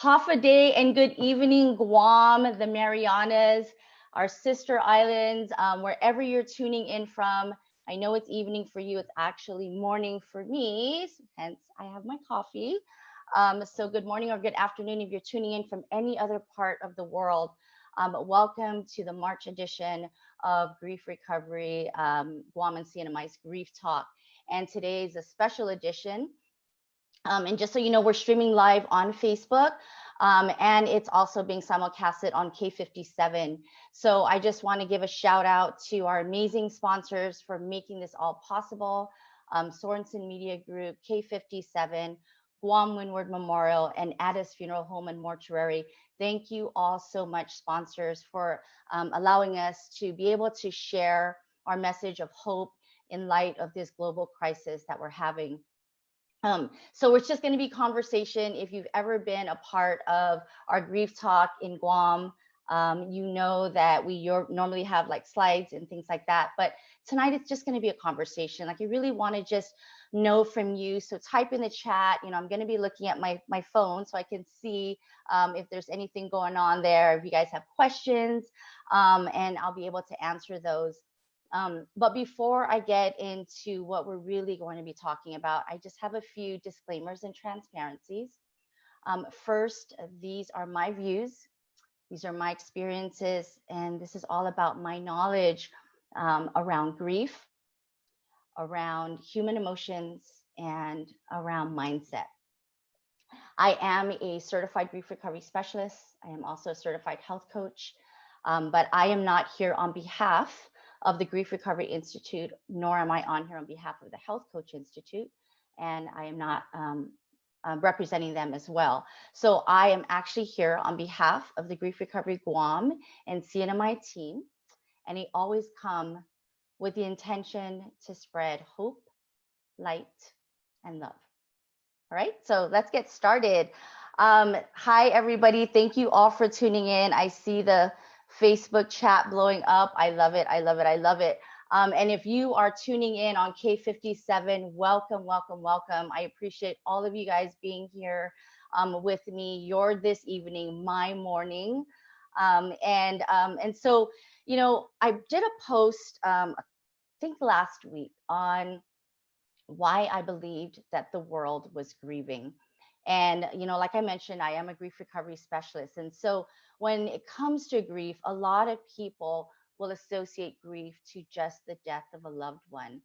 Half a day and good evening, Guam, the Marianas, our sister islands, wherever you're tuning in from. I know it's evening for you. It's actually morning for me. Hence, I have my coffee. So, good morning or good afternoon if you're tuning in from any other part of the world. Welcome to the March edition of Grief Recovery, Guam and CNMI's Grief Talk. And today is a special edition. And just so you know, we're streaming live on Facebook, and it's also being simulcasted on K57. So I just want to give a shout out to our amazing sponsors for making this all possible. Sorensen Media Group, K57, Guam Windward Memorial, and Addis Funeral Home and Mortuary. Thank you all so much, sponsors, for allowing us to be able to share our message of hope in light of this global crisis that we're having. So it's just going to be conversation. If you've ever been a part of our grief talk in Guam, you know that we normally have like slides and things like that. But tonight it's just going to be a conversation. Like I really want to just know from you. So type in the chat. You know, I'm going to be looking at my phone so I can see if there's anything going on there. If you guys have questions, and I'll be able to answer those. But before I get into what we're really going to be talking about, I just have a few disclaimers and transparencies. First, these are my views. These are my experiences, and this is all about my knowledge around grief, around human emotions, and around mindset. I am a certified grief recovery specialist. I am also a certified health coach, but I am not here on behalf of the Grief Recovery Institute, nor am I on here on behalf of the Health Coach Institute, and I am not representing them as well. So I am actually here on behalf of the Grief Recovery Guam and CNMI team, and I always come with the intention to spread hope, light, and love. All right, so let's get started. Hi, everybody. Thank you all for tuning in. I see the Facebook chat blowing up. I love it. I love it. I love it. And if you are tuning in on K57, welcome, welcome, welcome. I appreciate all of you guys being here with me. Your this evening, my morning. And so, you know, I did a post, I think last week, on why I believed that the world was grieving. And, you know, like I mentioned, I am a grief recovery specialist. And so when it comes to grief, a lot of people will associate grief to just the death of a loved one.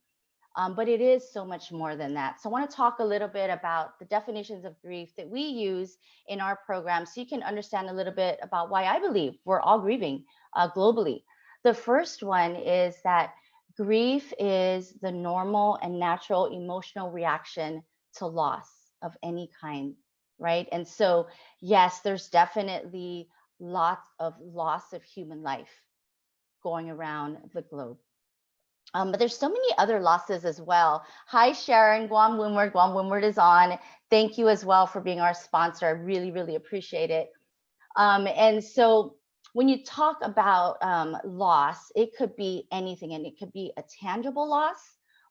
But it is so much more than that. So I want to talk a little bit about the definitions of grief that we use in our program so you can understand a little bit about why I believe we're all grieving globally. The first one is that grief is the normal and natural emotional reaction to loss of any kind, right? And so, yes, there's definitely lots of loss of human life going around the globe. But there's so many other losses as well. Hi, Sharon, Guam Windward. Guam Windward is on. Thank you as well for being our sponsor. I really, really appreciate it. And so when you talk about loss, it could be anything, and it could be a tangible loss,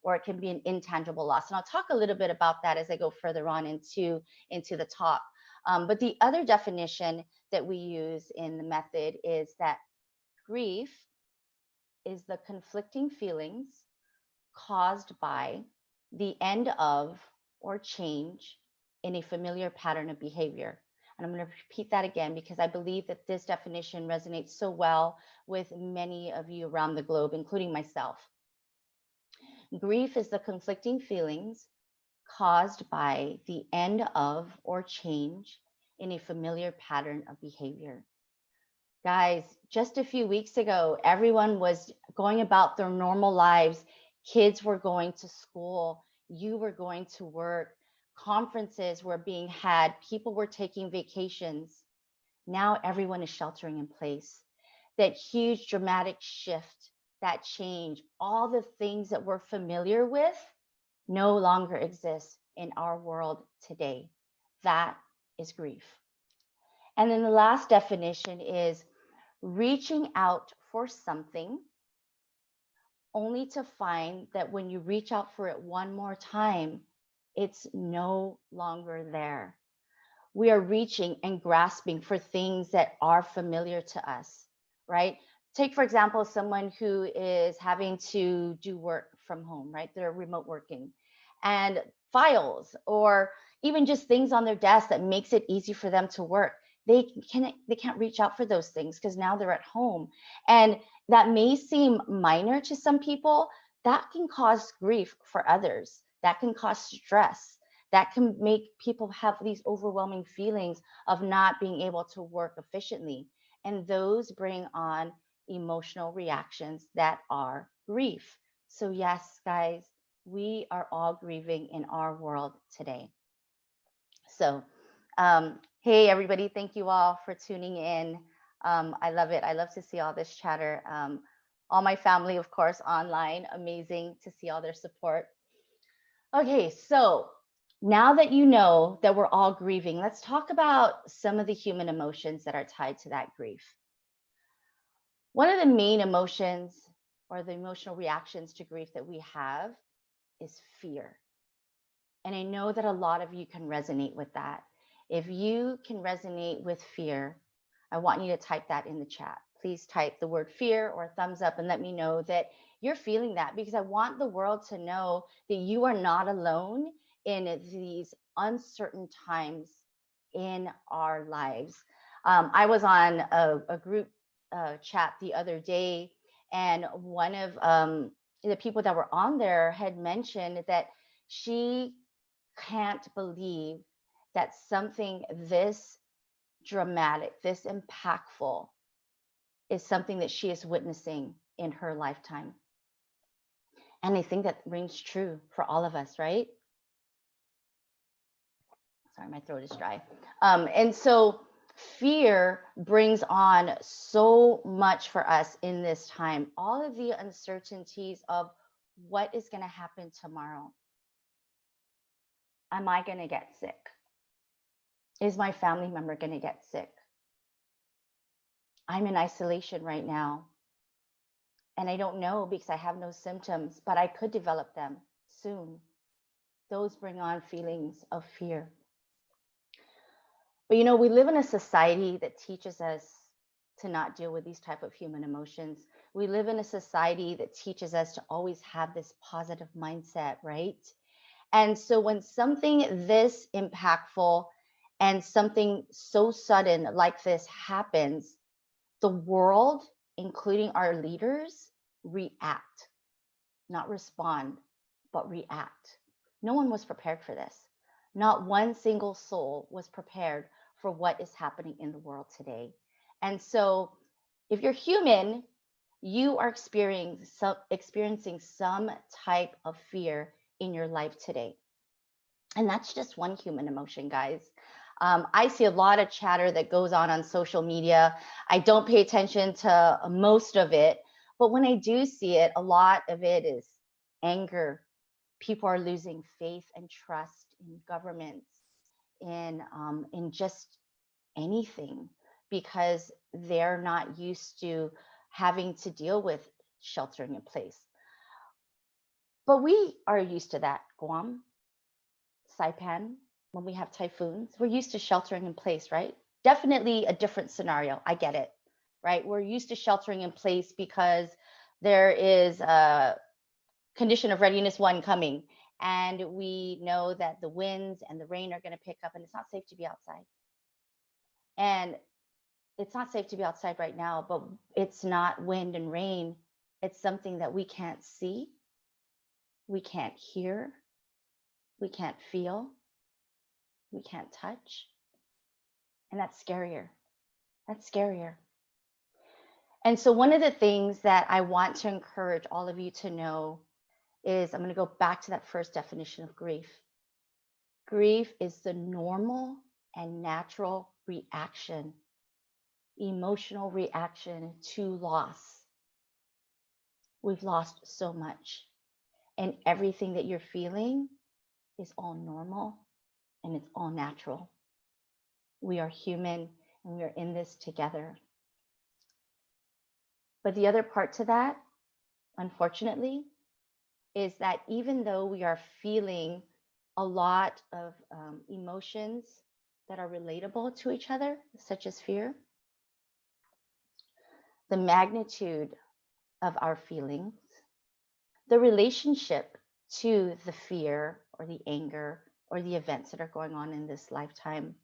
or it can be an intangible loss. And I'll talk a little bit about that as I go further on into the talk. But the other definition that we use in the method is that grief is the conflicting feelings caused by the end of or change in a familiar pattern of behavior. And I'm going to repeat that again because I believe that this definition resonates so well with many of you around the globe, including myself. Grief is the conflicting feelings caused by the end of or change in a familiar pattern of behavior. Guys, just a few weeks ago, everyone was going about their normal lives. Kids were going to school. You were going to work. Conferences were being had. People were taking vacations. Now everyone is sheltering in place. That huge dramatic shift, that change, all the things that we're familiar with no longer exist in our world today. That is grief. And then the last definition is reaching out for something only to find that when you reach out for it one more time, it's no longer there. we are reaching and grasping for things that are familiar to us, right? Take, for example, someone who is having to do work from home, right? They're remote working, and files or even just things on their desk that makes it easy for them to work. They can't reach out for those things because now they're at home. And that may seem minor to some people, that can cause grief for others. That can cause stress. That can make people have these overwhelming feelings of not being able to work efficiently. And those bring on emotional reactions that are grief. So, yes, guys, we are all grieving in our world today. So, hey, everybody, thank you all for tuning in. I love it. I love to see all this chatter. All my family, of course, online. Amazing to see all their support. Okay, so now that you know that we're all grieving, let's talk about some of the human emotions that are tied to that grief. One of the main emotions or the emotional reactions to grief that we have is fear. And I know that a lot of you can resonate with that. If you can resonate with fear, I want you to type that in the chat. Please type the word fear or thumbs up and let me know that you're feeling that, because I want the world to know that you are not alone in these uncertain times in our lives. I was on a group chat the other day, and one of the people that were on there had mentioned that she can't believe that something this dramatic, this impactful is something that she is witnessing in her lifetime. And I think that rings true for all of us, right? Sorry, my throat is dry. And so fear brings on so much for us in this time. All of the uncertainties of what is going to happen tomorrow. Am I going to get sick? Is my family member going to get sick? I'm in isolation right now. And I don't know because I have no symptoms, but I could develop them soon. Those bring on feelings of fear. But we live in a society that teaches us to not deal with these type of human emotions. We live in a society that teaches us to always have this positive mindset, right? And so when something this impactful and something so sudden like this happens, the world, including our leaders, react, not respond, but react. No one was prepared for this. Not one single soul was prepared for what is happening in the world today. And so if you're human, you are experiencing some type of fear in your life today. And that's just one human emotion, guys. I see a lot of chatter that goes on social media. I don't pay attention to most of it, but when I do see it, a lot of it is anger. People are losing faith and trust in governments, in just anything, because they're not used to having to deal with sheltering in place. But we are used to that, Guam, Saipan, when we have typhoons, we're used to sheltering in place, right? Definitely a different scenario. I get it, right? We're used to sheltering in place because there is a condition of readiness 1 coming, and we know that the winds and the rain are going to pick up, and it's not safe to be outside. And it's not safe to be outside right now, but it's not wind and rain. It's something that we can't see, we can't hear, we can't feel, we can't touch. And that's scarier. That's scarier. And so one of the things that I want to encourage all of you to know is, I'm going to go back to that first definition of grief. Grief is the normal and natural reaction, emotional reaction to loss. We've lost so much, and everything that you're feeling is all normal and it's all natural. We are human and we are in this together. But the other part to that, unfortunately, is that even though we are feeling a lot of emotions, that are relatable to each other, such as fear, the magnitude of our feelings, the relationship to the fear or the anger or the events that are going on in this lifetime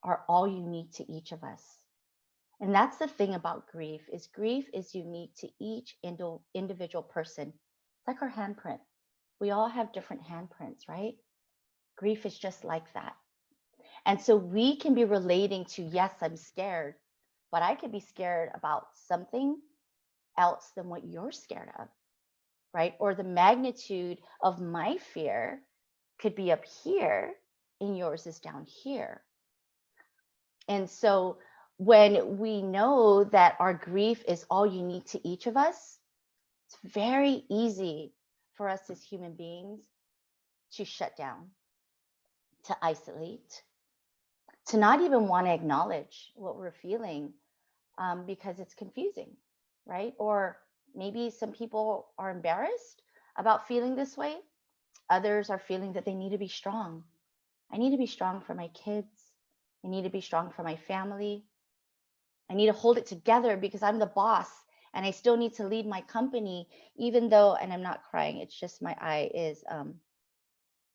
are all unique to each of us. And that's the thing about grief is unique to each individual person. It's like our handprint. We all have different handprints, right? Grief is just like that. And so we can be relating to, yes, I'm scared, but I could be scared about something else than what you're scared of, right? Or the magnitude of my fear could be up here and yours is down here. And so when we know that our grief is all unique to each of us, it's very easy for us as human beings to shut down, to isolate, to not even want to acknowledge what we're feeling because it's confusing, right? Or maybe some people are embarrassed about feeling this way. Others are feeling that they need to be strong. I need to be strong for my kids. I need to be strong for my family. I need to hold it together because I'm the boss and I still need to lead my company, even though, and I'm not crying, it's just my eye is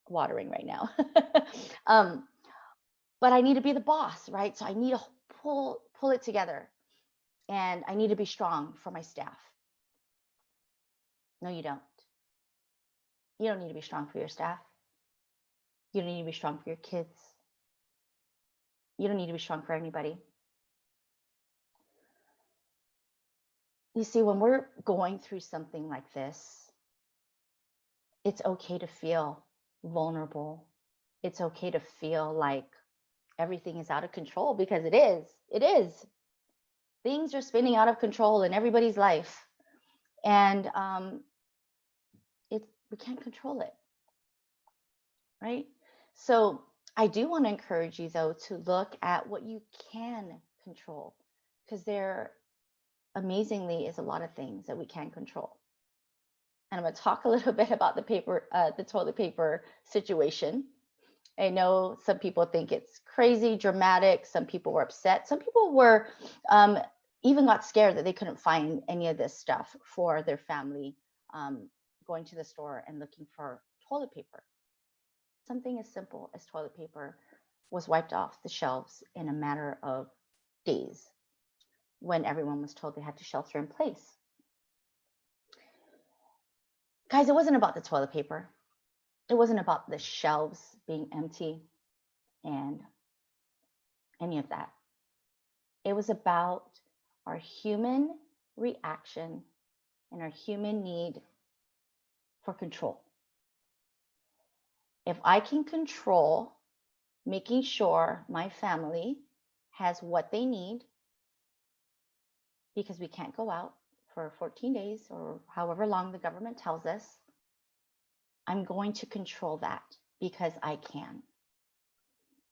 watering right now. But I need to be the boss, right? So I need to pull it together, and I need to be strong for my staff. No, you don't. You don't need to be strong for your staff. You don't need to be strong for your kids. You don't need to be strong for anybody. You see, when we're going through something like this, it's okay to feel vulnerable. It's okay to feel like everything is out of control, because it is. It is. Things are spinning out of control in everybody's life. And we can't control it, right? So I do want to encourage you, though, to look at what you can control, because there amazingly is a lot of things that we can control. And I'm going to talk a little bit about the toilet paper situation. I know some people think it's crazy, dramatic. Some people were upset. Some people were even got scared that they couldn't find any of this stuff for their family, going to the store and looking for toilet paper. Something as simple as toilet paper was wiped off the shelves in a matter of days when everyone was told they had to shelter in place. Guys, it wasn't about the toilet paper. It wasn't about the shelves being empty and any of that. It was about our human reaction and our human need for control. If I can control making sure my family has what they need, because we can't go out for 14 days or however long the government tells us, I'm going to control that because I can.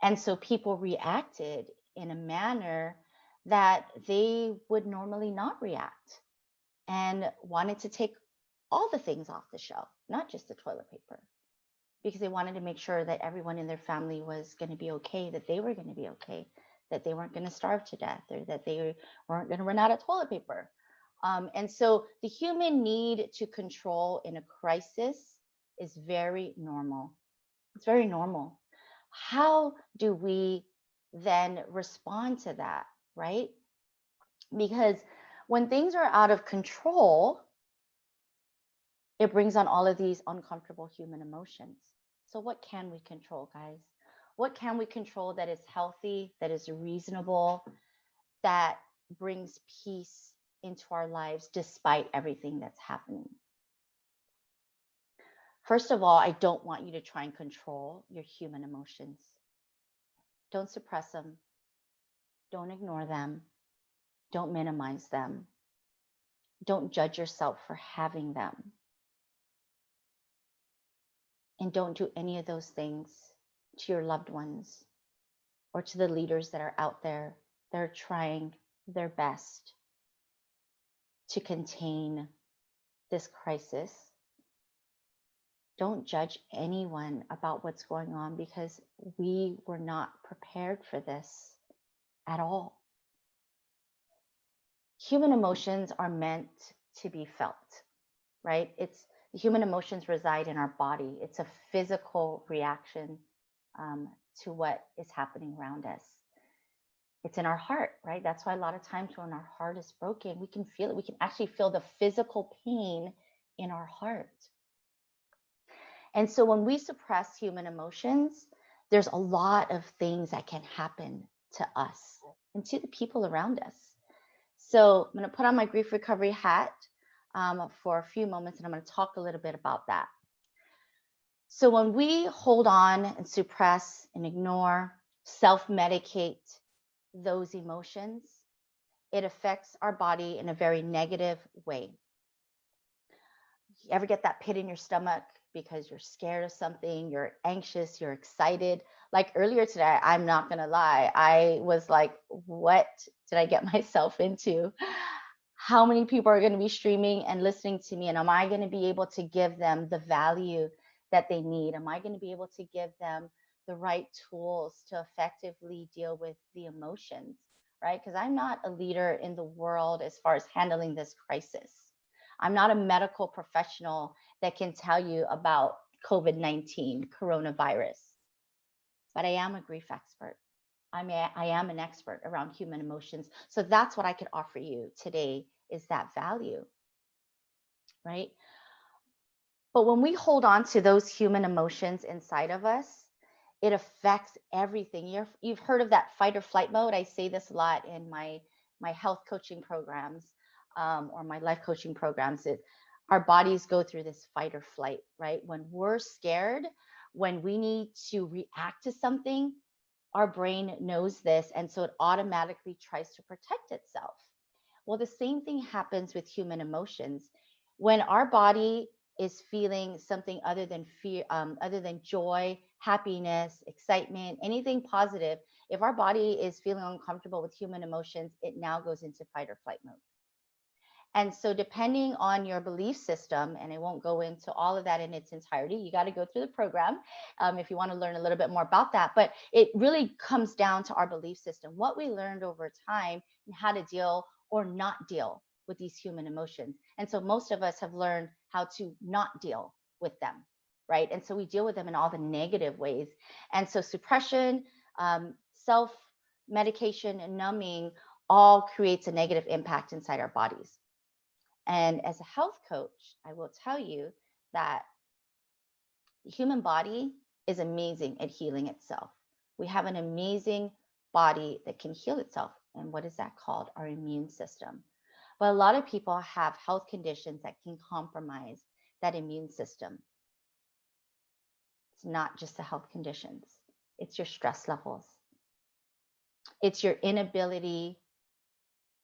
And so people reacted in a manner that they would normally not react, and wanted to take all the things off the shelf, not just the toilet paper, because they wanted to make sure that everyone in their family was going to be okay, that they were going to be okay, that they weren't going to starve to death, or that they weren't going to run out of toilet paper. And so the human need to control in a crisis is very normal. It's very normal. How do we then respond to that, right? Because when things are out of control, it brings on all of these uncomfortable human emotions. So what can we control, guys? What can we control that is healthy, that is reasonable, that brings peace into our lives despite everything that's happening? First of all, I don't want you to try and control your human emotions. Don't suppress them. Don't ignore them. Don't minimize them. Don't judge yourself for having them. And don't do any of those things to your loved ones or to the leaders that are out there that are trying their best to contain this crisis Don't judge anyone about what's going on, because we were not prepared for this at all. Human emotions are meant to be felt, right? It's the human emotions reside in our body. It's a physical reaction to what is happening around us. It's in our heart, right? That's why a lot of times when our heart is broken, we can feel it. We can actually feel the physical pain in our heart. And so when we suppress human emotions, there's a lot of things that can happen to us and to the people around us. So I'm going to put on my grief recovery hat for a few moments, and I'm going to talk a little bit about that. So when we hold on and suppress and ignore, self-medicate those emotions, it affects our body in a very negative way. You ever get that pit in your stomach because you're scared of something, you're anxious, you're excited? Like earlier today, I'm not going to lie, I was like, what did I get myself into? How many people are going to be streaming and listening to me? And am I going to be able to give them the value that they need? Am I going to be able to give them the right tools to effectively deal with the emotions, right? Because I'm not a leader in the world as far as handling this crisis. I'm not a medical professional that can tell you about COVID-19, coronavirus, but I am a grief expert. I am an expert around human emotions. So that's what I could offer you today, is that value, right? But when we hold on to those human emotions inside of us, it affects everything. You've heard of that fight or flight mode. I say this a lot in my health coaching programs or my life coaching programs. Our bodies go through this fight or flight, right? When we're scared, when we need to react to something, our brain knows this, and so it automatically tries to protect itself. Well, the same thing happens with human emotions. When our body is feeling something other than fear, other than joy, happiness, excitement, anything positive, if our body is feeling uncomfortable with human emotions, it now goes into fight or flight mode. And so depending on your belief system, and I won't go into all of that in its entirety, you got to go through the program if you want to learn a little bit more about that. But it really comes down to our belief system, what we learned over time, and how to deal or not deal with these human emotions. And so most of us have learned how to not deal with them, right? And so we deal with them in all the negative ways. And so suppression, self-medication, and numbing all creates a negative impact inside our bodies. And as a health coach, I will tell you that the human body is amazing at healing itself. We have an amazing body that can heal itself. And what is that called? Our immune system. But a lot of people have health conditions that can compromise that immune system. It's not just the health conditions, it's your stress levels, it's your inability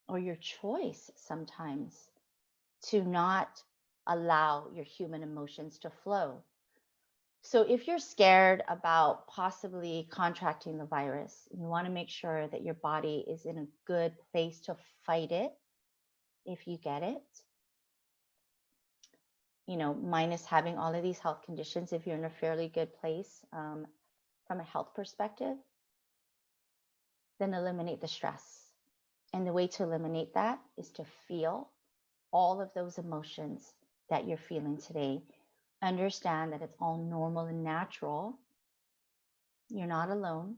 or your choice sometimes to not allow your human emotions to flow. So if you're scared about possibly contracting the virus, you want to make sure that your body is in a good place to fight it if you get it. Minus having all of these health conditions, if you're in a fairly good place from a health perspective, then eliminate the stress. And the way to eliminate that is to feel all of those emotions that you're feeling today. Understand that it's all normal and natural. You're not alone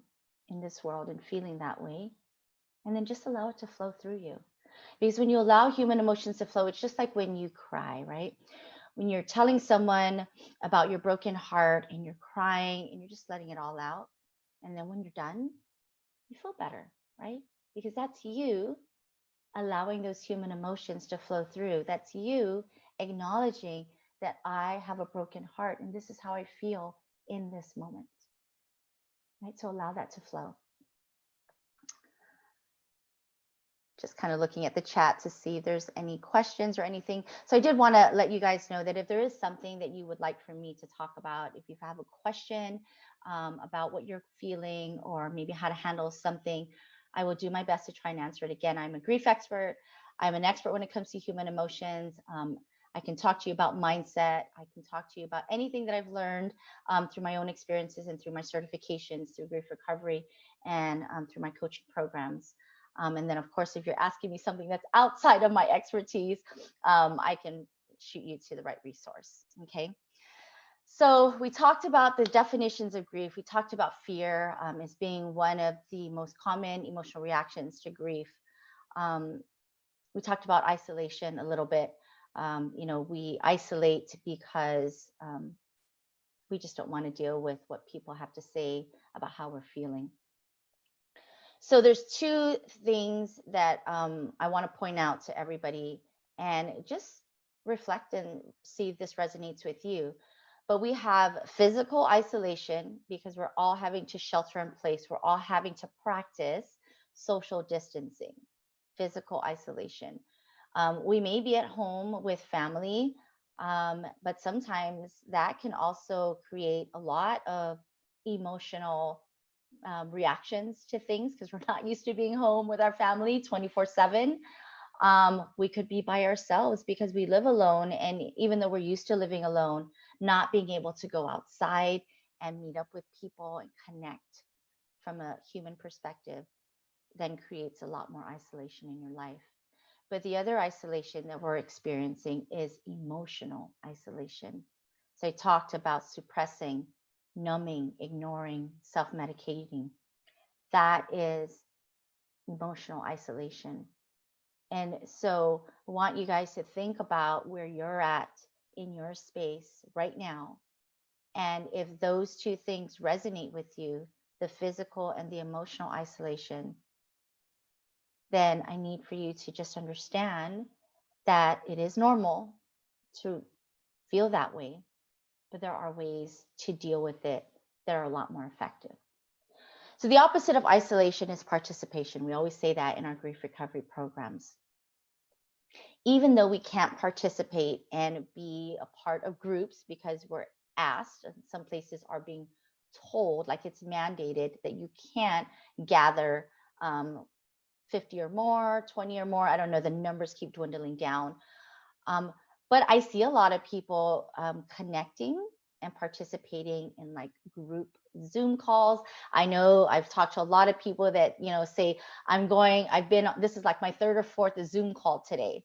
in this world and feeling that way. And then just allow it to flow through you. Because when you allow human emotions to flow, it's just like when you cry, right? When you're telling someone about your broken heart and you're crying and you're just letting it all out. And then when you're done, you feel better, right? Because that's you allowing those human emotions to flow through. That's you acknowledging that I have a broken heart and this is how I feel in this moment, right? So allow that to flow. Just kind of looking at the chat to see if there's any questions or anything. So I did want to let you guys know that if there is something that you would like for me to talk about, if you have a question about what you're feeling or maybe how to handle something, I will do my best to try and answer it. Again, I'm a grief expert. I'm an expert when it comes to human emotions. I can talk to you about mindset. I can talk to you about anything that I've learned through my own experiences and through my certifications, through grief recovery, and through my coaching programs. And then, of course, if you're asking me something that's outside of my expertise, I can shoot you to the right resource. Okay. So we talked about the definitions of grief. We talked about fear as being one of the most common emotional reactions to grief. We talked about isolation a little bit. We isolate because we just don't want to deal with what people have to say about how we're feeling. So there's two things that I want to point out to everybody and just reflect and see if this resonates with you. But we have physical isolation because we're all having to shelter in place. We're all having to practice social distancing, physical isolation. We may be at home with family, but sometimes that can also create a lot of emotional reactions to things because we're not used to being home with our family 24/7. We could be by ourselves because we live alone. And even though we're used to living alone, not being able to go outside and meet up with people and connect from a human perspective then creates a lot more isolation in your life. But the other isolation that we're experiencing is emotional isolation. So I talked about suppressing, numbing, ignoring, self medicating. That is emotional isolation. And so I want you guys to think about where you're at in your space right now. And if those two things resonate with you, the physical and the emotional isolation, then I need for you to just understand that it is normal to feel that way, but there are ways to deal with it that are a lot more effective. So the opposite of isolation is participation. We always say that in our grief recovery programs. Even though we can't participate and be a part of groups because we're asked, and some places are being told, like it's mandated that you can't gather 50 or more, 20 or more. I don't know, the numbers keep dwindling down. But I see a lot of people connecting and participating in like group Zoom calls. I know I've talked to a lot of people that, say, this is like my third or fourth Zoom call today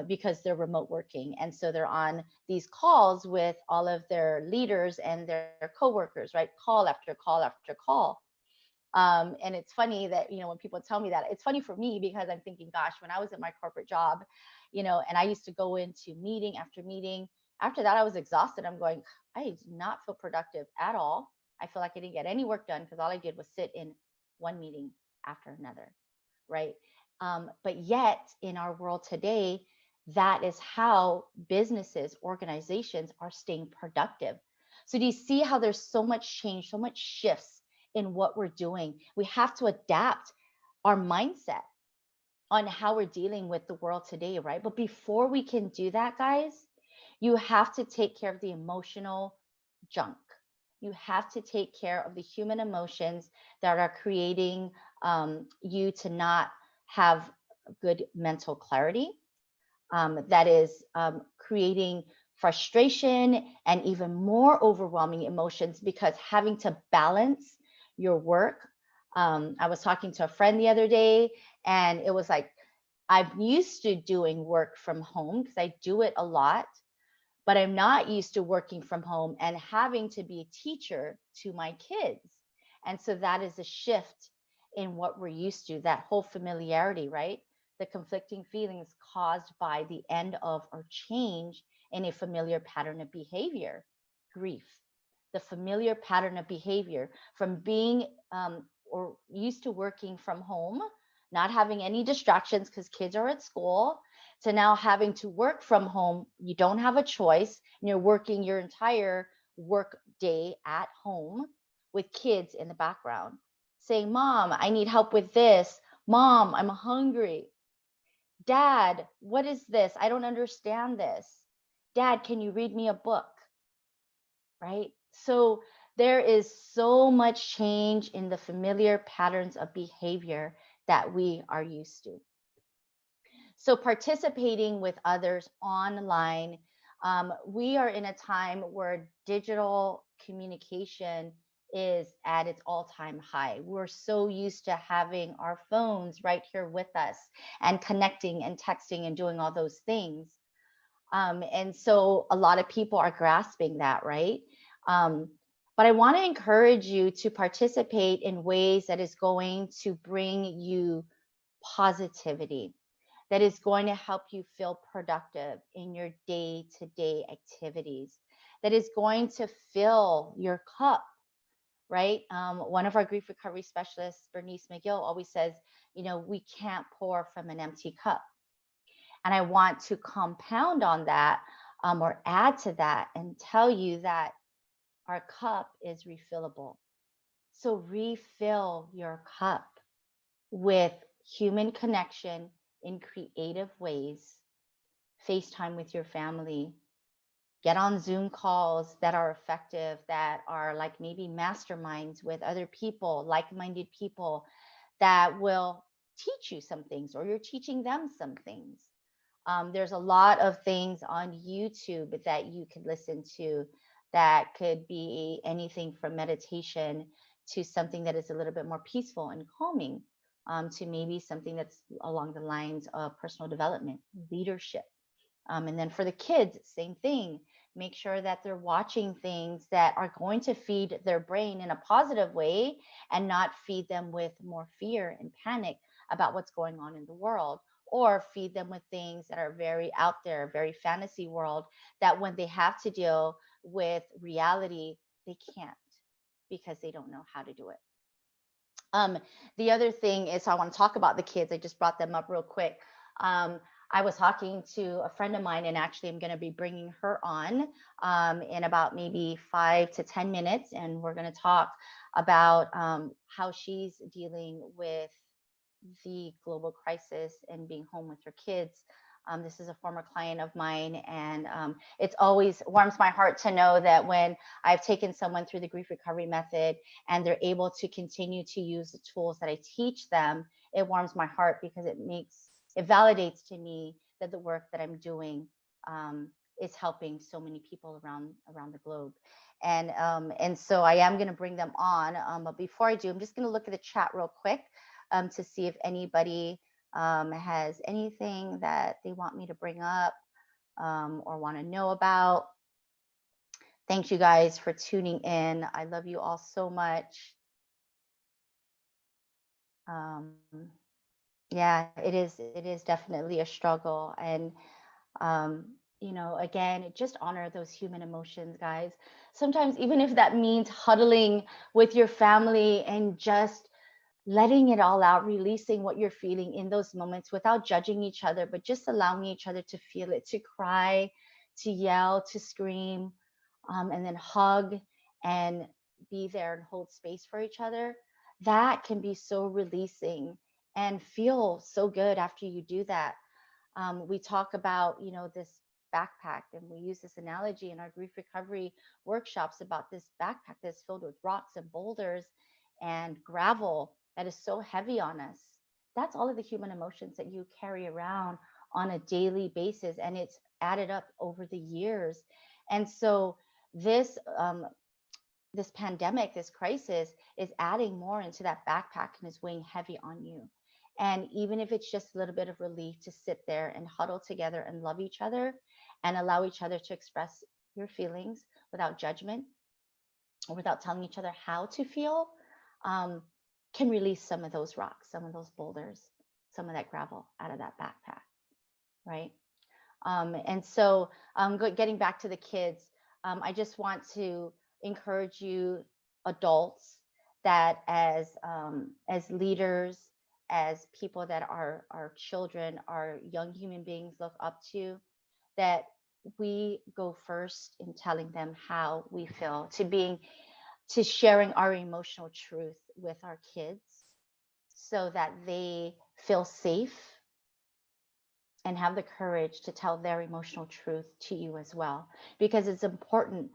because they're remote working. And so they're on these calls with all of their leaders and their coworkers, right? Call after call after call. And it's funny that, when people tell me that, it's funny for me because I'm thinking, gosh, when I was in my corporate job, and I used to go into meeting after meeting. After that, I was exhausted. I'm going, I did not feel productive at all. I feel like I didn't get any work done because all I did was sit in one meeting after another, right? But yet in our world today, that is how businesses, organizations are staying productive. So do you see how there's so much change, so much shifts in what we're doing? We have to adapt our mindset on how we're dealing with the world today, right? But before we can do that, guys, you have to take care of the emotional junk. You have to take care of the human emotions that are creating you to not have good mental clarity. That is creating frustration and even more overwhelming emotions because having to balance your work. I was talking to a friend the other day, and it was like, I'm used to doing work from home because I do it a lot, but I'm not used to working from home and having to be a teacher to my kids. And so that is a shift in what we're used to, that whole familiarity, right? The conflicting feelings caused by the end of or change in a familiar pattern of behavior, grief. The familiar pattern of behavior from being or used to working from home, not having any distractions because kids are at school, to now having to work from home. You don't have a choice, and you're working your entire work day at home with kids in the background saying, Mom, I need help with this. Mom, I'm hungry. Dad, what is this? I don't understand this. Dad, can you read me a book? Right? So there is so much change in the familiar patterns of behavior that we are used to. So participating with others online, we are in a time where digital communication is at its all-time high. We're so used to having our phones right here with us and connecting and texting and doing all those things. And so a lot of people are grasping that, right? Um, but I want to encourage you to participate in ways that is going to bring you positivity, that is going to help you feel productive in your day to day activities, that is going to fill your cup, right? One of our grief recovery specialists, Bernice McGill, always says, we can't pour from an empty cup. And I want to compound on that, or add to that and tell you that our cup is refillable. So refill your cup with human connection in creative ways. FaceTime with your family. Get on Zoom calls that are effective, that are like maybe masterminds with other people, like-minded people that will teach you some things, or you're teaching them some things. There's a lot of things on YouTube that you could listen to that could be anything from meditation to something that is a little bit more peaceful and calming, to maybe something that's along the lines of personal development, leadership. And then for the kids, same thing. Make sure that they're watching things that are going to feed their brain in a positive way and not feed them with more fear and panic about what's going on in the world, or feed them with things that are very out there, very fantasy world, that when they have to deal with reality, they can't, because they don't know how to do it. The other thing is, so I want to talk about the kids. I just brought them up real quick. I was talking to a friend of mine, and actually I'm going to be bringing her on in about maybe 5 to 10 minutes. And we're going to talk about how she's dealing with the global crisis and being home with her kids. This is a former client of mine, and it's always warms my heart to know that when I've taken someone through the grief recovery method and they're able to continue to use the tools that I teach them, it warms my heart, because it validates to me that the work that I'm doing is helping so many people around the globe. And so I am going to bring them on. But before I do, I'm just going to look at the chat real quick to see if anybody has anything that they want me to bring up or want to know about. Thank you guys for tuning in. I love you all so much. Yeah, it is definitely a struggle. And again, just honor those human emotions, guys. Sometimes even if that means huddling with your family and just letting it all out, releasing what you're feeling in those moments without judging each other, but just allowing each other to feel it, to cry, to yell, to scream, and then hug and be there and hold space for each other. That can be so releasing and feel so good after you do that. We talk about, this backpack, and we use this analogy in our grief recovery workshops about this backpack that's filled with rocks and boulders and gravel that is so heavy on us. That's all of the human emotions that you carry around on a daily basis, and it's added up over the years. And so this this pandemic, this crisis, is adding more into that backpack and is weighing heavy on you. And even if it's just a little bit of relief to sit there and huddle together and love each other and allow each other to express your feelings without judgment or without telling each other how to feel, can release some of those rocks, some of those boulders, some of that gravel out of that backpack, right? And so getting back to the kids, I just want to encourage you adults that as leaders, as people that our children, our young human beings look up to, that we go first in telling them how we feel, to sharing our emotional truth with our kids so that they feel safe and have the courage to tell their emotional truth to you as well, because it's important.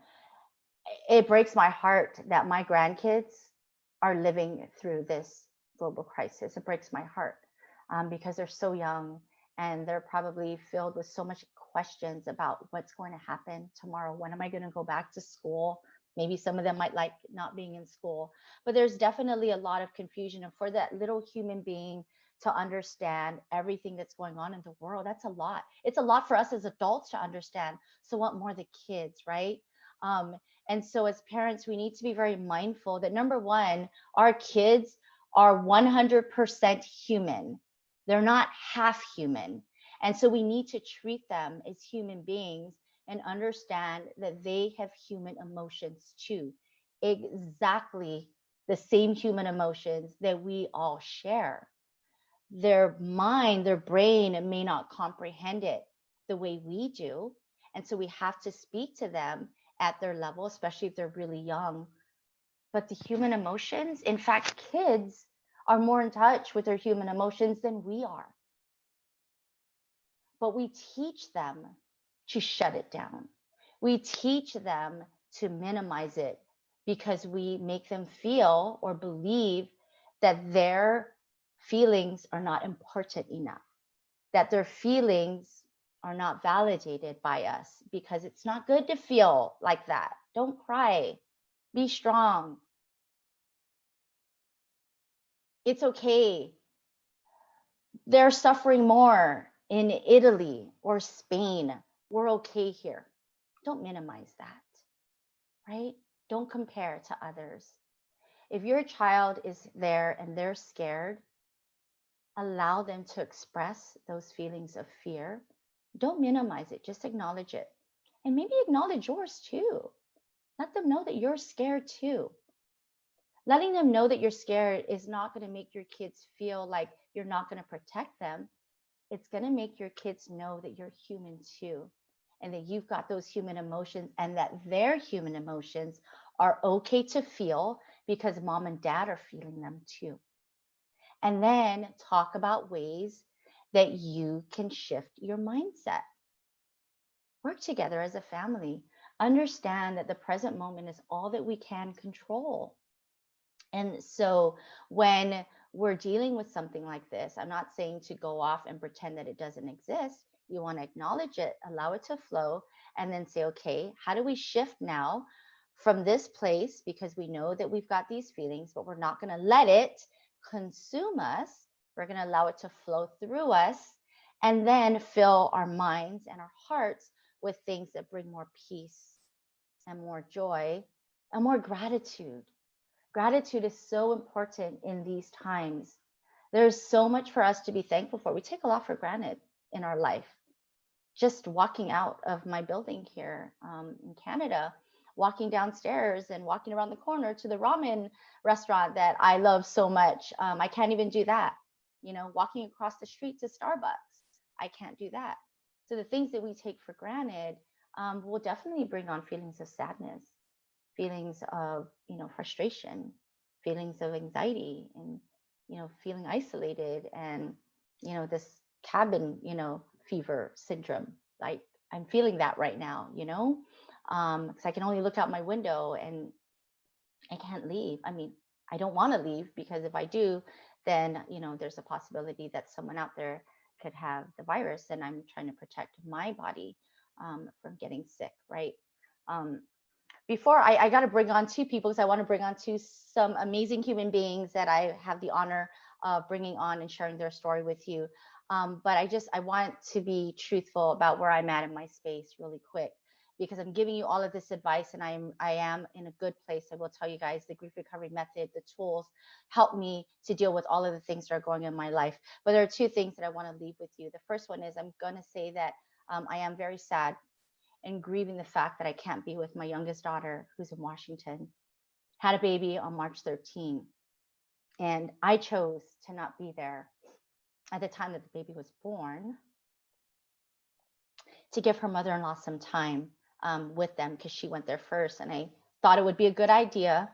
It breaks my heart that my grandkids are living through this global crisis. It breaks my heart because they're so young and they're probably filled with so much questions about what's going to happen tomorrow. When am I going to go back to school? Maybe some of them might like not being in school, but there's definitely a lot of confusion. And for that little human being to understand everything that's going on in the world, that's a lot. It's a lot for us as adults to understand. So what more the kids, right? Um, and so as parents, we need to be very mindful that number one, our kids are 100% human. They're not half human. And so we need to treat them as human beings and understand that they have human emotions too. Exactly the same human emotions that we all share. Their mind, their brain may not comprehend it the way we do. And so we have to speak to them at their level, especially if they're really young. But the human emotions, in fact, kids are more in touch with their human emotions than we are. But we teach them to shut it down. We teach them to minimize it because we make them feel or believe that their feelings are not important enough, that their feelings are not validated by us because it's not good to feel like that. Don't cry. Be strong. It's okay. They're suffering more in Italy or Spain. We're okay here. Don't minimize that, right? Don't compare to others. If your child is there and they're scared, allow them to express those feelings of fear. Don't minimize it, just acknowledge it. And maybe acknowledge yours too. Let them know that you're scared too. Letting them know that you're scared is not going to make your kids feel like you're not going to protect them. It's going to make your kids know that you're human too, and that you've got those human emotions and that their human emotions are okay to feel because mom and dad are feeling them too. And then talk about ways that you can shift your mindset. Work together as a family. Understand that the present moment is all that we can control. And so when we're dealing with something like this, I'm not saying to go off and pretend that it doesn't exist. You want to acknowledge it, allow it to flow, and then say, okay, how do we shift now from this place? Because we know that we've got these feelings, but we're not going to let it consume us. We're going to allow it to flow through us and then fill our minds and our hearts with things that bring more peace and more joy and more gratitude. Gratitude is so important in these times. There's so much for us to be thankful for. We take a lot for granted in our life. Just walking out of my building here in Canada, walking downstairs and walking around the corner to the ramen restaurant that I love so much. I can't even do that. Walking across the street to Starbucks, I can't do that. So the things that we take for granted will definitely bring on feelings of sadness, feelings of frustration, feelings of anxiety, and feeling isolated, and this cabin fever syndrome. Like, I'm feeling that right now, because I can only look out my window and I can't leave. I mean, I don't want to leave, because if I do, then there's a possibility that someone out there could have the virus, and I'm trying to protect my body from getting sick, right? Before I got to bring on two people, because I want to bring on some amazing human beings that I have the honor of bringing on and sharing their story with you. But I want to be truthful about where I'm at in my space really quick, because I'm giving you all of this advice and I am in a good place. I will tell you guys the grief recovery method, the tools help me to deal with all of the things that are going on in my life. But there are two things that I want to leave with you. The first one is I'm going to say that I am very sad and grieving the fact that I can't be with my youngest daughter, who's in Washington, had a baby on March 13. And I chose to not be there at the time that the baby was born, to give her mother-in-law some time with them, because she went there first. And I thought it would be a good idea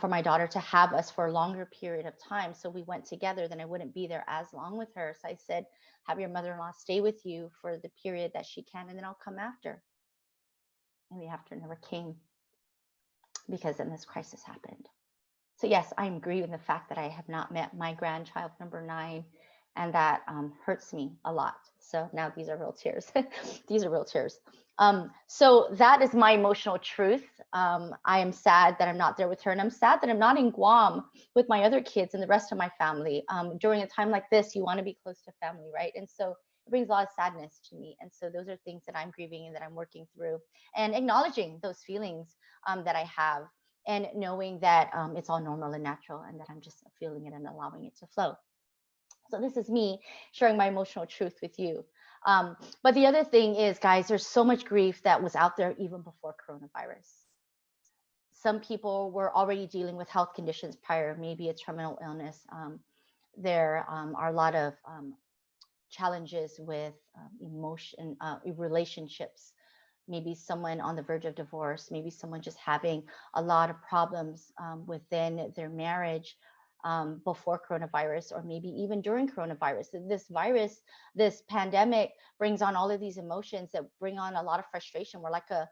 for my daughter to have us for a longer period of time. So we went together, then I wouldn't be there as long with her. So I said, have your mother-in-law stay with you for the period that she can, and then I'll come after. And the after never came, because then this crisis happened. So yes, I'm grieving the fact that I have not met my grandchild number 9 And that hurts me a lot. So now these are real tears. These are real tears. So that is my emotional truth. I am sad that I'm not there with her, and I'm sad that I'm not in Guam with my other kids and the rest of my family. During a time like this, you want to be close to family, right? And so it brings a lot of sadness to me. And so those are things that I'm grieving and that I'm working through, and acknowledging those feelings that I have, and knowing that it's all normal and natural, and that I'm just feeling it and allowing it to flow. So this is me sharing my emotional truth with you. But the other thing is, guys, there's so much grief that was out there even before coronavirus. Some people were already dealing with health conditions prior, maybe a terminal illness. There are a lot of challenges with emotion, relationships. Maybe someone on the verge of divorce, maybe someone just having a lot of problems within their marriage before coronavirus, or maybe even during coronavirus. This virus, this pandemic brings on all of these emotions that bring on a lot of frustration. We're like a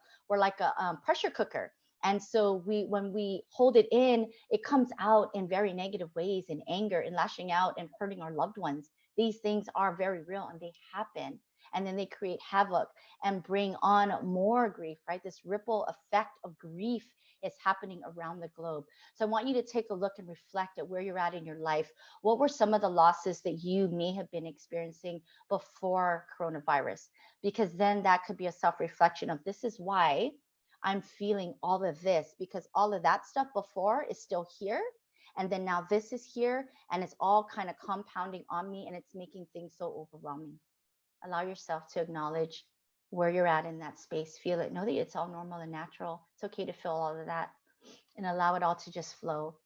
pressure cooker. And so when we hold it in, it comes out in very negative ways, in anger and lashing out and hurting our loved ones. These things are very real and they happen. And then they create havoc and bring on more grief, right? This ripple effect of grief is happening around the globe. So I want you to take a look and reflect at where you're at in your life. What were some of the losses that you may have been experiencing before coronavirus? Because then that could be a self-reflection of, this is why I'm feeling all of this, because all of that stuff before is still here. And then now this is here, and it's all kind of compounding on me, and it's making things so overwhelming. Allow yourself to acknowledge where you're at in that space. Feel it. Know that it's all normal and natural. It's okay to feel all of that, and allow it all to just flow.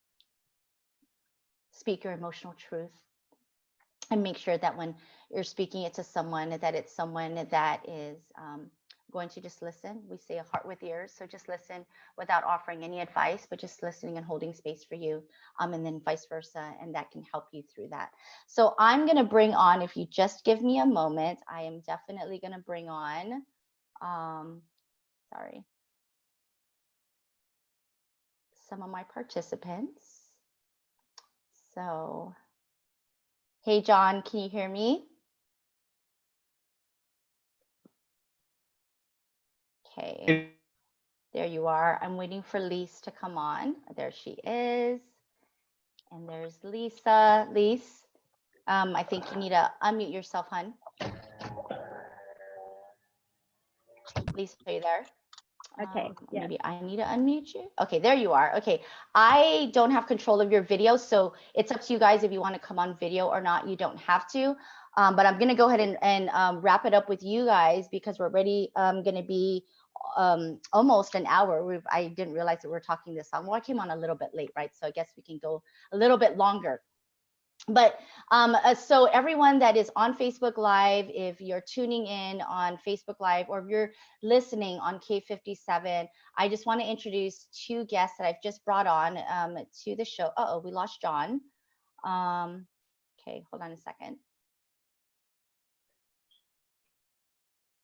Speak your emotional truth, and make sure that when you're speaking it to someone, that it's someone that is going to just listen. We say a heart with ears, so just listen without offering any advice, but just listening and holding space for you, and then vice versa, and that can help you through that. So I'm going to bring on, if you just give me a moment, I am definitely going to bring on, sorry, some of my participants. So, hey, John, can you hear me? Okay, there you are. I'm waiting for Lise to come on. There she is. And there's Lisa. Lise, I think you need to unmute yourself, hun. Lisa, are you there? Okay, yeah. Maybe I need to unmute you. Okay, there you are. Okay, I don't have control of your video, so it's up to you guys if you want to come on video or not. You don't have to. But I'm going to go ahead and wrap it up with you guys, because we're already going to be almost an hour. I didn't realize that we were talking this long. Well, I came on a little bit late, right? So I guess we can go a little bit longer. But so everyone that is on Facebook Live, if you're tuning in on Facebook Live, or if you're listening on K57, I just want to introduce two guests that I've just brought on to the show. Uh-oh, we lost John. Okay, hold on a second.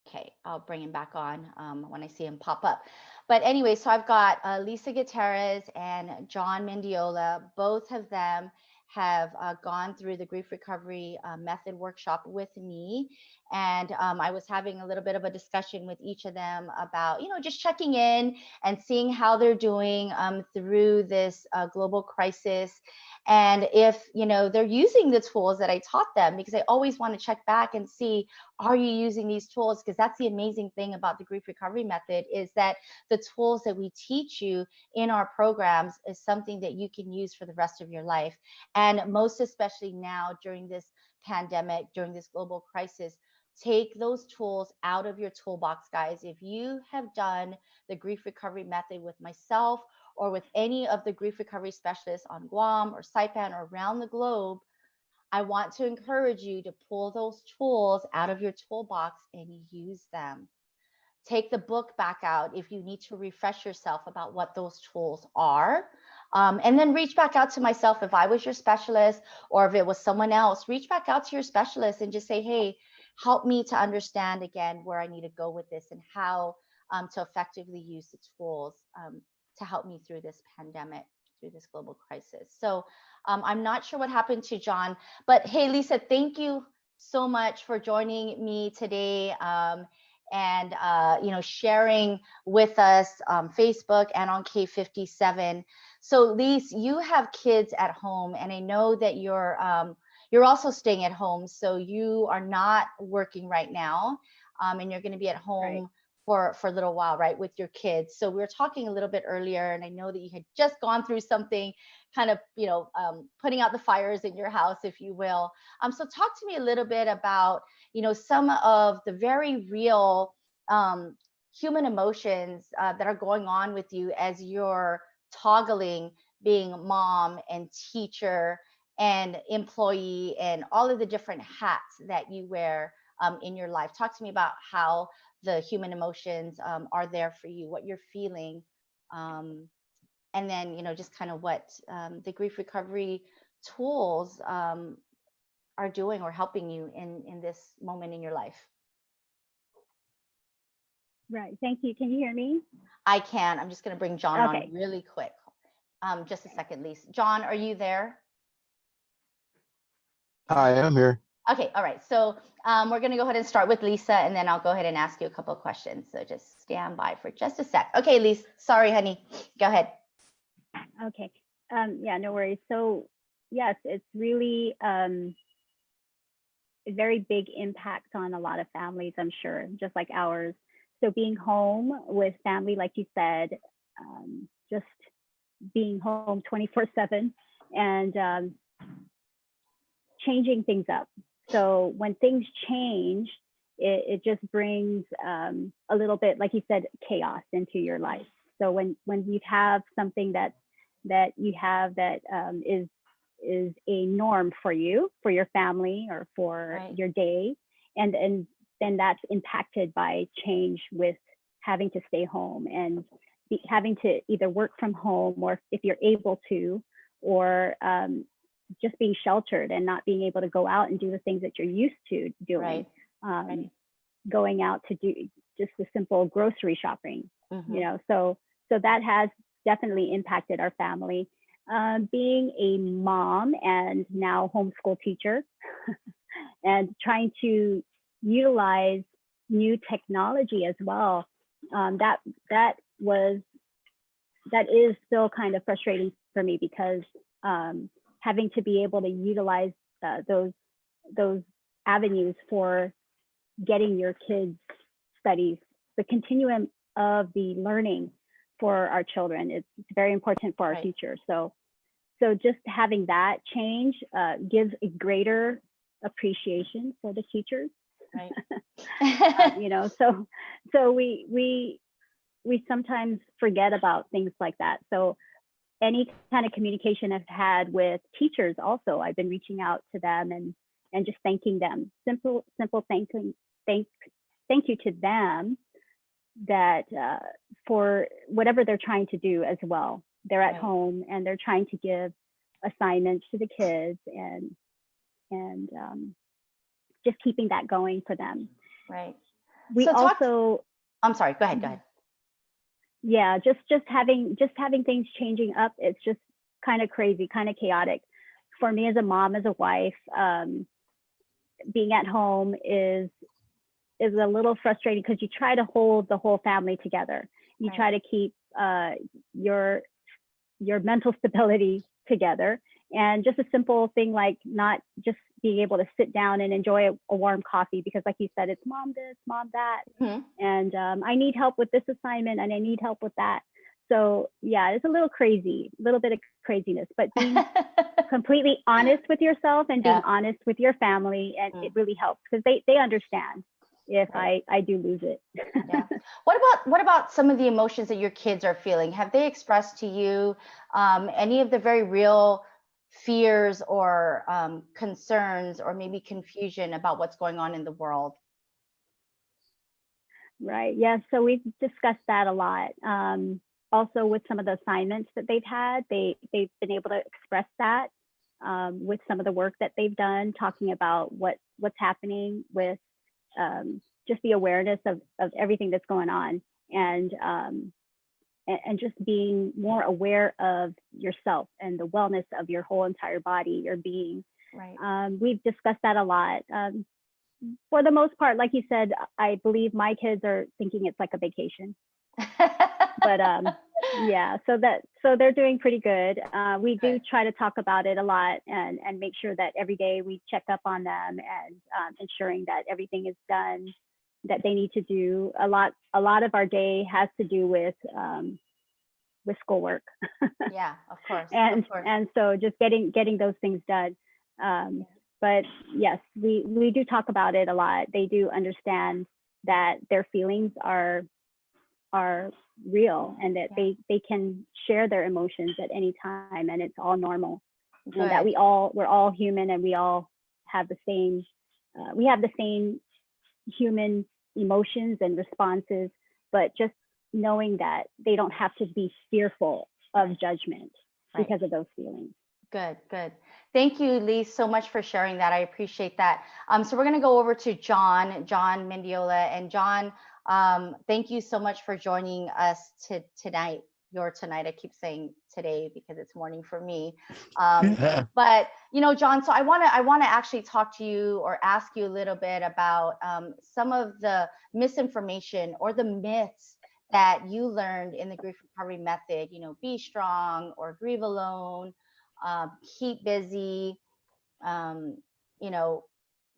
Okay, I'll bring him back on when I see him pop up. But anyway, so I've got Lisa Gutierrez and John Mendiola. Both of them have gone through the grief recovery method workshop with me. And I was having a little bit of a discussion with each of them about, just checking in and seeing how they're doing through this global crisis. And if, they're using the tools that I taught them, because I always want to check back and see, are you using these tools? Because that's the amazing thing about the grief recovery method, is that the tools that we teach you in our programs is something that you can use for the rest of your life. And most especially now during this pandemic, during this global crisis, take those tools out of your toolbox, guys. If you have done the grief recovery method with myself or with any of the grief recovery specialists on Guam or Saipan or around the globe, I want to encourage you to pull those tools out of your toolbox and use them. Take the book back out if you need to refresh yourself about what those tools are. And then reach back out to myself if I was your specialist, or if it was someone else. Reach back out to your specialist and just say, hey, help me to understand again where I need to go with this, and how to effectively use the tools to help me through this pandemic, through this global crisis. So I'm not sure what happened to John, but hey, Lisa, thank you so much for joining me today, and sharing with us Facebook and on K57. So Lisa, you have kids at home, and I know that you're also staying at home, so you are not working right now, and you're going to be at home for a little while, right, with your kids. So we were talking a little bit earlier, and I know that you had just gone through something, kind of, putting out the fires in your house, if you will. So talk to me a little bit about, some of the very real human emotions that are going on with you as you're toggling being mom and teacher and employee and all of the different hats that you wear in your life. Talk to me about how the human emotions are there for you, what you're feeling, and then just kind of what the grief recovery tools are doing or helping you in this moment in your life. Right. Thank you. Can you hear me? I can. I'm just going to bring John on really quick. Just a second, Lisa. John, are you there? Hi, I'm here. Okay. All right. So we're going to go ahead and start with Lisa, and then I'll go ahead and ask you a couple of questions. So just stand by for just a sec. Okay, Lisa. Sorry, honey. Go ahead. Okay. Yeah, no worries. So yes, it's really a very big impact on a lot of families, I'm sure, just like ours. So being home with family, like you said, just being home 24/7 and changing things up. So when things change, it just brings a little bit, like you said, chaos into your life. So when you have something that you have that is a norm for you, for your family, or for your day, and then that's impacted by change with having to stay home and having to either work from home, or if you're able to, or just being sheltered and not being able to go out and do the things that you're used to doing. Going out to do just the simple grocery shopping, so that has definitely impacted our family. Being a mom and now homeschool teacher and trying to utilize new technology as well, that is still kind of frustrating for me, because having to be able to utilize those avenues for getting your kids' studies, the continuum of the learning for our children, it's very important for our future. So just having that change gives a greater appreciation for the teachers. So we sometimes forget about things like that. So any kind of communication I've had with teachers also, I've been reaching out to them and just thanking them. Simple thank you to them, that for whatever they're trying to do as well. They're at home and they're trying to give assignments to the kids and just keeping that going for them. Right. We also. I'm sorry. Go ahead. Yeah, just having things changing up. It's just kind of crazy, kind of chaotic for me as a mom, as a wife. Being at home is a little frustrating, because you try to hold the whole family together. You try to keep your mental stability together, and just a simple thing like not just being able to sit down and enjoy a warm coffee, because like you said, it's mom this, mom that, and I need help with this assignment and I need help with that. So yeah, it's a little bit of craziness, but being completely honest with yourself and being honest with your family, and it really helps, because they understand if I do lose it. What about some of the emotions that your kids are feeling? Have they expressed to you any of the very real fears or concerns, or maybe confusion about what's going on in the world? Right. Yeah. So we've discussed that a lot. Also, with some of the assignments that they've had, they've been able to express that with some of the work that they've done, talking about what's happening with just the awareness of everything that's going on. And and just being more aware of yourself and the wellness of your whole entire body, your being. Right. We've discussed that a lot. For the most part, like you said, I believe my kids are thinking it's like a vacation. But yeah, so they're doing pretty good. We do try to talk about it a lot and make sure that every day we check up on them and ensuring that everything is done that they need to do. A lot of our day has to do with schoolwork. Yeah, of course. and Of course. and so just getting those things done. But yes, we do talk about it a lot. They do understand that their feelings are real and that they can share their emotions at any time and it's all normal. Good. And that we're all human and we all have the same human emotions and responses, but just knowing that they don't have to be fearful of judgment because of those feelings. Good, good. Thank you, Lee, so much for sharing that. I appreciate that. So we're going to go over to John Mendiola. And John, thank you so much for joining us tonight. Tonight. I keep saying today because it's morning for me. But John, so I want to actually talk to you or ask you a little bit about some of the misinformation or the myths that you learned in the grief recovery method. Be strong or grieve alone. Keep busy,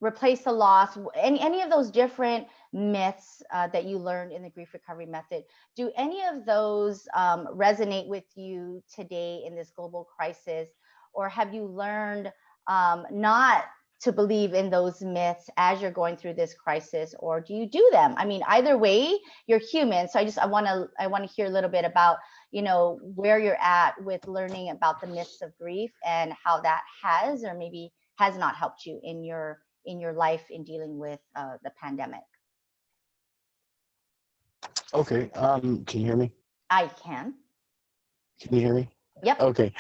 replace the loss, any of those different myths that you learned in the grief recovery method. Do any of those resonate with you today in this global crisis? Or have you learned not to believe in those myths as you're going through this crisis, or do you do them? I mean, either way, you're human. So I want to hear a little bit about, where you're at with learning about the myths of grief and how that has, or maybe has not helped you in your life in dealing with the pandemic. Okay. Can you hear me? I can. Can you hear me? Yep. Okay.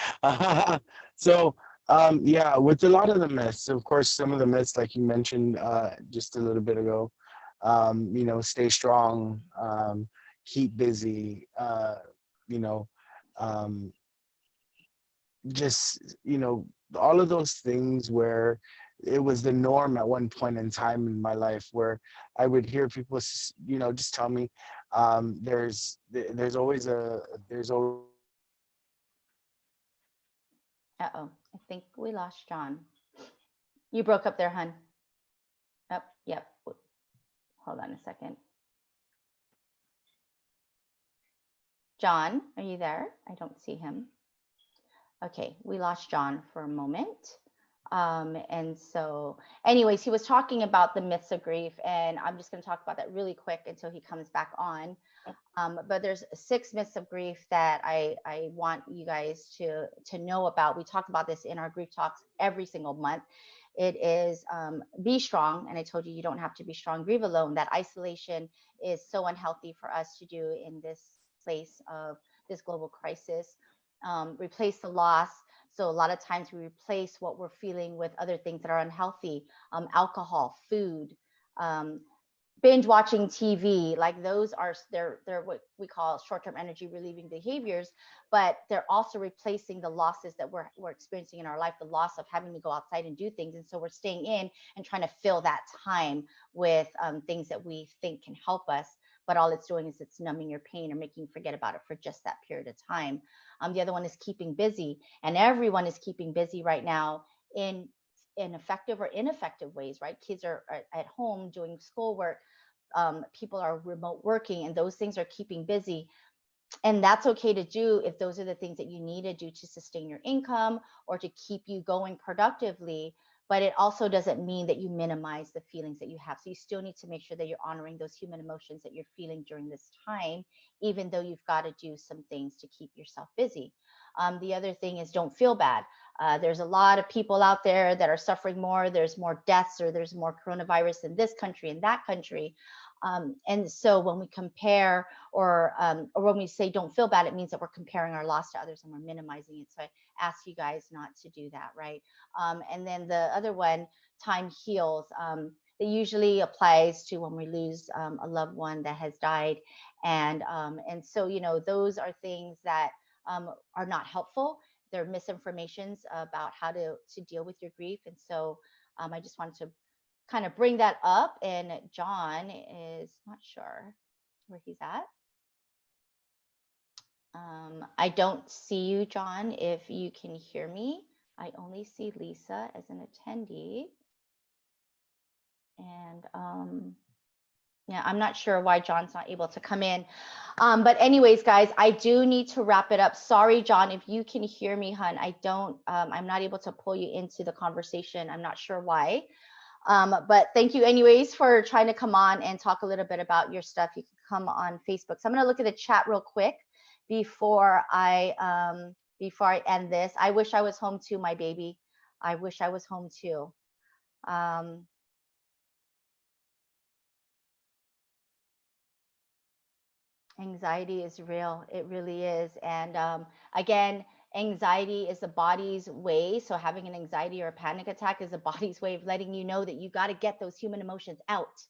So, yeah, with a lot of the myths, of course, some of the myths, like you mentioned just a little bit ago, stay strong, keep busy, just, all of those things where it was the norm at one point in time in my life where I would hear people, just tell me, there's always Uh-oh, I think we lost John. You broke up there, hun. Oh, yep. Hold on a second. John, are you there? I don't see him. Okay, we lost John for a moment. And so anyways, he was talking about the myths of grief, and I'm just going to talk about that really quick until he comes back on. But there's 6 myths of grief that I want you guys to know about. We talk about this in our grief talks every single month. It is be strong. And I told you, you don't have to be strong, grieve alone. That isolation is so unhealthy for us to do in this place of this global crisis. Replace the loss. So a lot of times we replace what we're feeling with other things that are unhealthy, alcohol, food, binge watching TV. Like those are they're what we call short-term energy relieving behaviors, but they're also replacing the losses that we're experiencing in our life, the loss of having to go outside and do things. And so we're staying in and trying to fill that time with things that we think can help us. But all it's doing is it's numbing your pain or making you forget about it for just that period of time. The other one is keeping busy, and everyone is keeping busy right now in effective or ineffective ways, right? Kids are at home doing schoolwork. People are remote working, and those things are keeping busy. And that's okay to do if those are the things that you need to do to sustain your income or to keep you going productively. But it also doesn't mean that you minimize the feelings that you have. So you still need to make sure that you're honoring those human emotions that you're feeling during this time, even though you've got to do some things to keep yourself busy. The other thing is don't feel bad. There's a lot of people out there that are suffering more. There's more deaths, or there's more coronavirus in this country and that country. And so when we compare or when we say don't feel bad, it means that we're comparing our loss to others and we're minimizing it. So I ask you guys not to do that, right? And then the other one, time heals. that usually applies to when we lose a loved one that has died. And so, you know, those are things that are not helpful. They're misinformations about how to deal with your grief. And so I just wanted to kind of bring that up. And John is not sure where he's at. I don't see you, John, if you can hear me. I only see Lisa as an attendee. And yeah, I'm not sure why John's not able to come in. But anyways, guys, I do need to wrap it up. Sorry, John, if you can hear me, hun, I'm not able to pull you into the conversation. I'm not sure why. But thank you anyways for trying to come on and talk a little bit about your stuff. You can come on Facebook. So I'm gonna look at the chat real quick before I end this. I wish I was home too, my baby. I wish I was home too. Anxiety is real. It really is. And again, anxiety is the body's way. So having an anxiety or a panic attack is the body's way of letting you know that you got to get those human emotions out.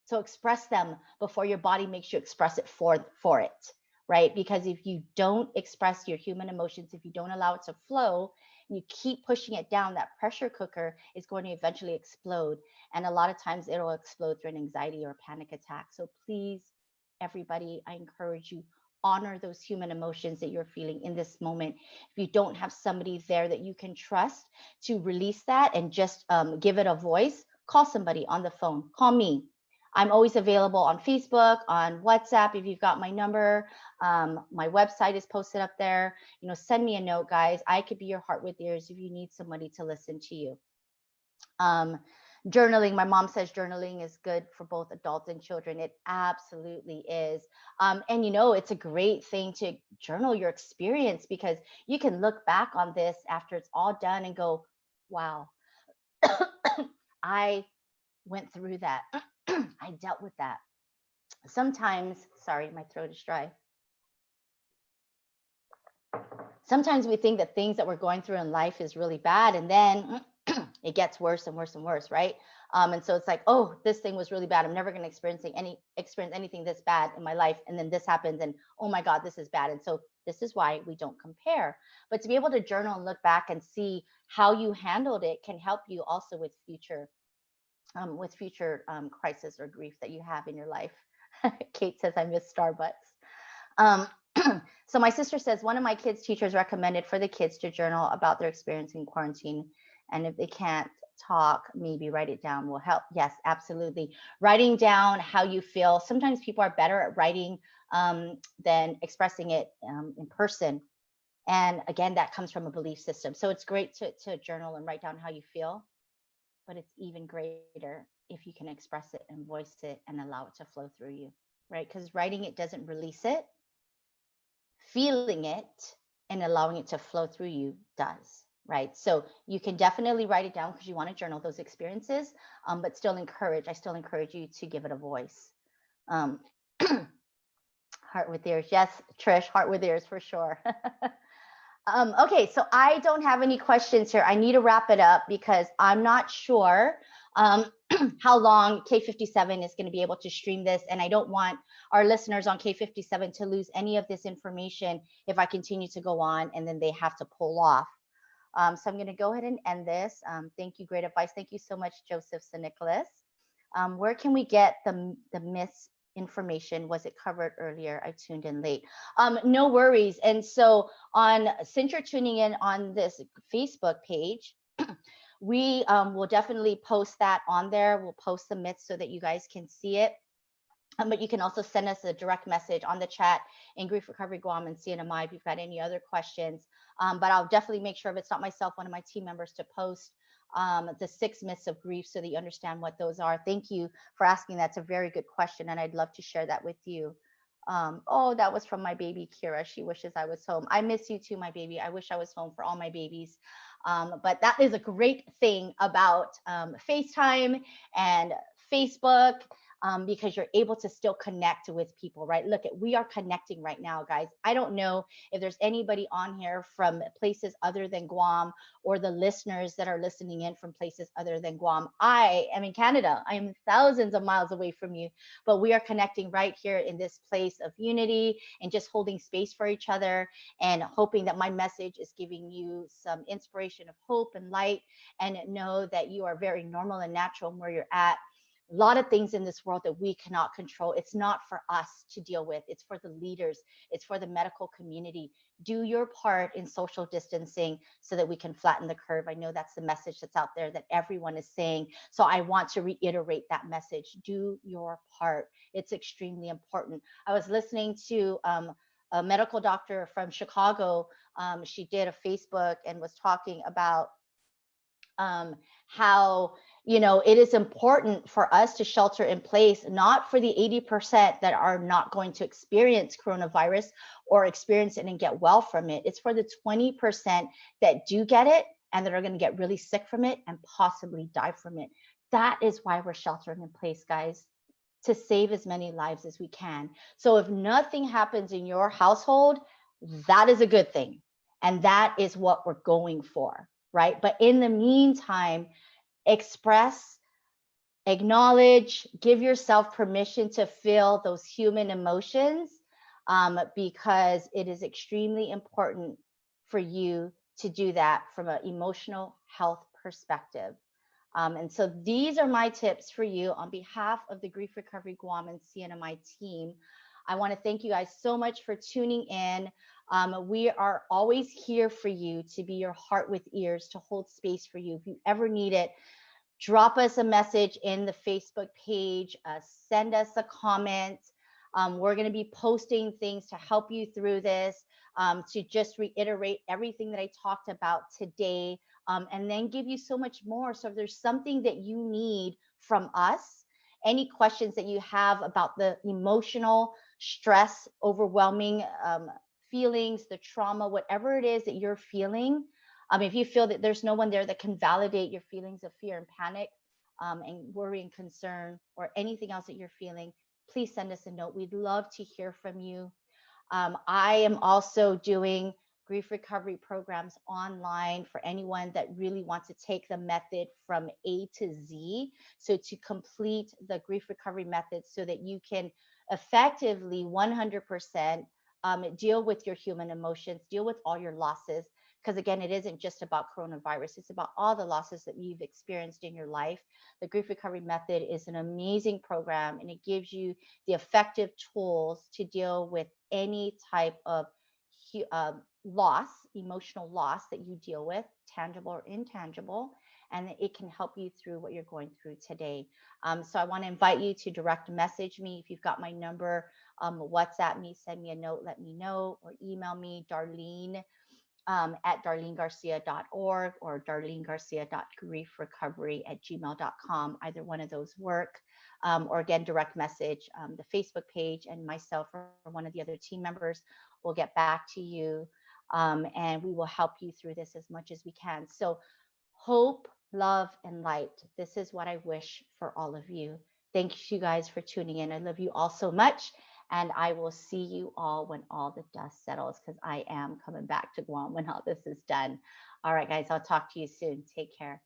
So express them before your body makes you express it for it, right? Because if you don't express your human emotions, if you don't allow it to flow, you keep pushing it down, that pressure cooker is going to eventually explode. And a lot of times it'll explode through an anxiety or a panic attack. So please, everybody, I encourage you, honor those human emotions that you're feeling in this moment. If you don't have somebody there that you can trust to release that and just give it a voice, call somebody on the phone. Call me. I'm always available on Facebook, on WhatsApp. If you've got my number, my website is posted up there. You know, send me a note, guys. I could be your heart with ears if you need somebody to listen to you. Journaling, my mom says journaling is good for both adults and children. It absolutely is. And you know, it's a great thing to journal your experience, because you can look back on this after it's all done and go, wow, I went through that. I dealt with that. Sometimes, sorry, my throat is dry. Sometimes we think that things that we're going through in life is really bad, and then it gets worse and worse and worse, right? And so it's like, oh, this thing was really bad. I'm never going to experience anything this bad in my life. And then this happens, and oh my God, this is bad. And so this is why we don't compare. But to be able to journal and look back and see how you handled it can help you also with future crisis or grief that you have in your life. Kate says, I miss Starbucks. So my sister says, one of my kids' teachers recommended for the kids to journal about their experience in quarantine. And if they can't talk, maybe write it down will help. Yes, absolutely. Writing down how you feel. Sometimes people are better at writing than expressing it in person. And again, that comes from a belief system. So it's great to journal and write down how you feel. But it's even greater if you can express it and voice it and allow it to flow through you, right? Because writing it doesn't release it. Feeling it and allowing it to flow through you does, right? So you can definitely write it down because you want to journal those experiences, but I still encourage you to give it a voice. Heart with ears. Yes, Trish, heart with ears for sure. Okay, so I don't have any questions here. I need to wrap it up because I'm not sure how long K57 is going to be able to stream this, and I don't want our listeners on K57 to lose any of this information if I continue to go on and then they have to pull off. So I'm going to go ahead and end this. Thank you, great advice. Thank you so much, Joseph St. Nicholas. Where can we get the misinformation? Was it covered earlier? I tuned in late. No worries. And so since you're tuning in on this Facebook page, we will definitely post that on there. We'll post the myths so that you guys can see it. But you can also send us a direct message on the chat in Grief Recovery Guam and CNMI if you've got any other questions. But I'll definitely make sure, if it's not myself, one of my team members to post the 6 myths of grief so that you understand what those are. Thank you for asking. That's a very good question, and I'd love to share that with you. Oh, that was from my baby, Kira. She wishes I was home. I miss you too, my baby. I wish I was home for all my babies. But that is a great thing about FaceTime and Facebook. because you're able to still connect with people, right? Look, we are connecting right now, guys. I don't know if there's anybody on here from places other than Guam, or the listeners that are listening in from places other than Guam. I am in Canada. I am thousands of miles away from you, but we are connecting right here in this place of unity and just holding space for each other, and hoping that my message is giving you some inspiration of hope and light, and know that you are very normal and natural where you're at. A lot of things in this world that we cannot control. It's not for us to deal with. It's for the leaders. It's for the medical community. Do your part in social distancing so that we can flatten the curve. I know that's the message that's out there that everyone is saying. So I want to reiterate that message. Do your part. It's extremely important. I was listening to a medical doctor from Chicago. She did a Facebook and was talking about how, it is important for us to shelter in place, not for the 80% that are not going to experience coronavirus or experience it and get well from it. It's for the 20% that do get it and that are going to get really sick from it and possibly die from it. That is why we're sheltering in place, guys, to save as many lives as we can. So if nothing happens in your household, that is a good thing. And that is what we're going for, right? But in the meantime, express, acknowledge, give yourself permission to feel those human emotions, because it is extremely important for you to do that from an emotional health perspective. And so these are my tips for you on behalf of the Grief Recovery Guam and CNMI team. I want to thank you guys so much for tuning in. We are always here for you, to be your heart with ears, to hold space for you. If you ever need it, drop us a message in the Facebook page, send us a comment. We're going to be posting things to help you through this, to just reiterate everything that I talked about today, and then give you so much more. So if there's something that you need from us, any questions that you have about the emotional stress, overwhelming feelings, the trauma, whatever it is that you're feeling, if you feel that there's no one there that can validate your feelings of fear and panic, and worry and concern, or anything else that you're feeling, please send us a note. We'd love to hear from you. I am also doing grief recovery programs online for anyone that really wants to take the method from A to Z. So to complete the grief recovery method so that you can effectively 100% deal with your human emotions, deal with all your losses. Because again, it isn't just about coronavirus, it's about all the losses that you've experienced in your life. The grief recovery method is an amazing program, and it gives you the effective tools to deal with any type of loss, emotional loss that you deal with, tangible or intangible, and it can help you through what you're going through today. So I want to invite you to direct message me. If you've got my number, WhatsApp me, send me a note, let me know, or email me, Darlene, at darlenegarcia.org, or darlenegarcia.griefrecovery@gmail.com. Either one of those work. Or again, direct message the Facebook page, and myself or one of the other team members will get back to you, and we will help you through this as much as we can. So hope, love, and light. This is what I wish for all of you. Thank you guys for tuning in. I love you all so much. And I will see you all when all the dust settles, because I am coming back to Guam when all this is done. All right, guys, I'll talk to you soon. Take care.